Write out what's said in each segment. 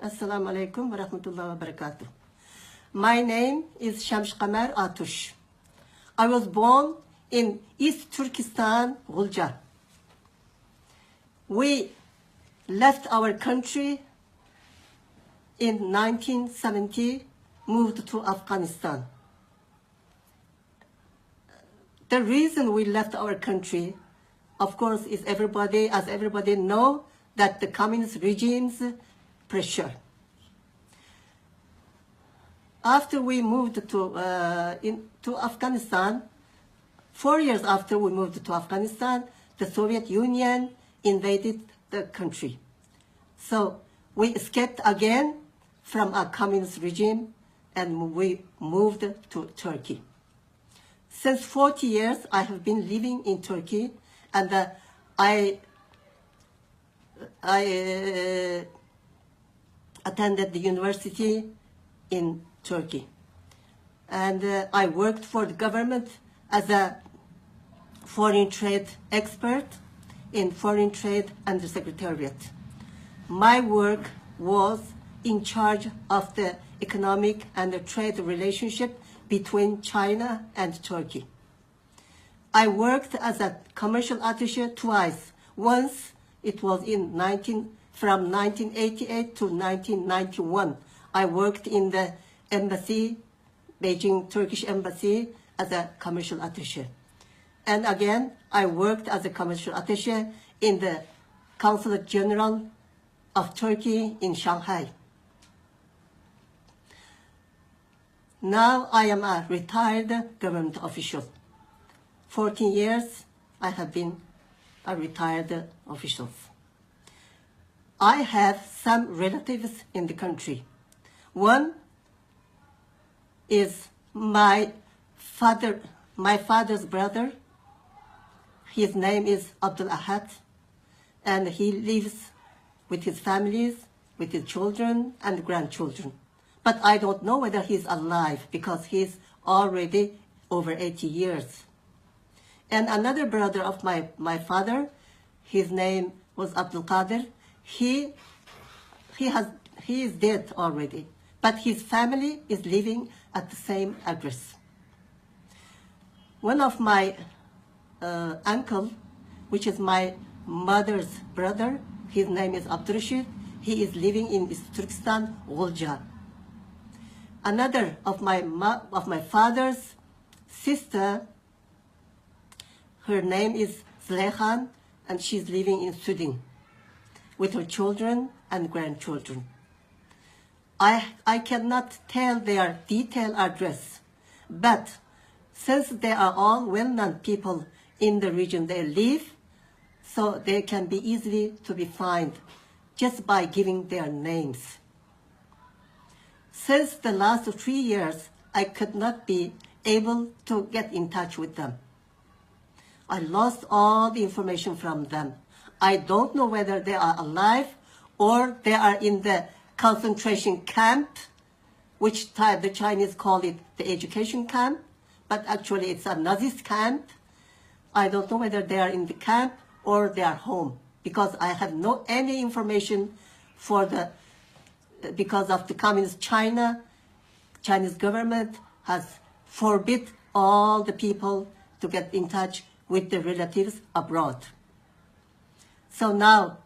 Assalamu alaikum wa rahmatullahi wa barakatuh. My name is Shemshiqemer Atush. I was born in East Turkestan, Gulja. We left our country in 1970, moved to Afghanistan. The reason we left our country, of course, is as everybody know, that the communist regime's pressure. After we moved to Afghanistan, 4 years after we moved to Afghanistan, the Soviet Union invaded the country. So we escaped again from a communist regime and we moved to Turkey. Since 40 years, I have been living in Turkey, and I attended the university in Turkey. And I worked for the government as a foreign trade expert in foreign trade undersecretariat. My work was in charge of the economic and the trade relationship between China and Turkey. I worked as a commercial attaché twice. Once it was from 1988 to 1991. I worked in the embassy, Beijing Turkish embassy, as a commercial attaché. And again, I worked as a commercial attaché in the Consulate General of Turkey in Shanghai. Now I am a retired government official. 14 years I have been a retired official. I have some relatives in the country. One is my father's brother. His name is Abdul Ahad, and he lives with his families, with his children and grandchildren. But I don't know whether he's alive because he's already over 80 years. And another brother of my father, his name was Abdul Qadir. He is dead already, but his family is living at the same address. One of my uncle, which is my mother's brother, his name is Abdurrashid. He is living in East Turkestan, Gulja. Another of my father's sister, her name is Zlekhan, and she's living in Sudan with her children and grandchildren. I cannot tell their detailed address, but since they are all well-known people in the region they live, so they can be easily to be found just by giving their names. Since the last 3 years, I could not be able to get in touch with them. I lost all the information from them. I don't know whether they are alive or they are in the concentration camp, which the Chinese call it the education camp, but actually it's a Nazi camp. I don't know whether they are in the camp or they are home, because I have no any information because of the communist Chinese government has forbid all the people to get in touch with their relatives abroad. So now,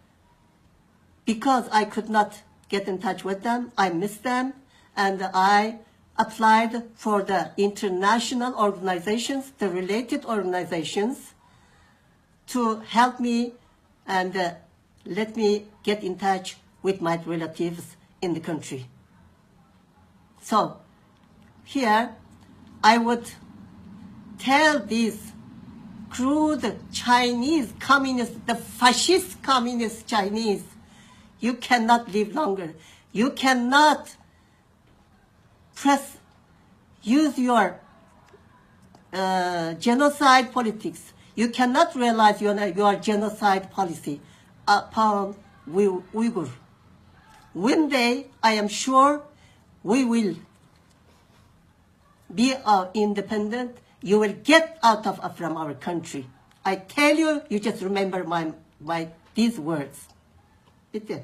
because I could not get in touch with them, I miss them, and I applied for the international organizations, the related organizations, to help me and let me get in touch with my relatives in the country. So here I would tell these crude Chinese communists, the fascist communist Chinese, you cannot live longer. You cannot use your genocide politics. You cannot realize your genocide policy upon Uyghur. One day, I am sure we will be independent. You will get out from our country. I tell you, you just remember these words. Bitti.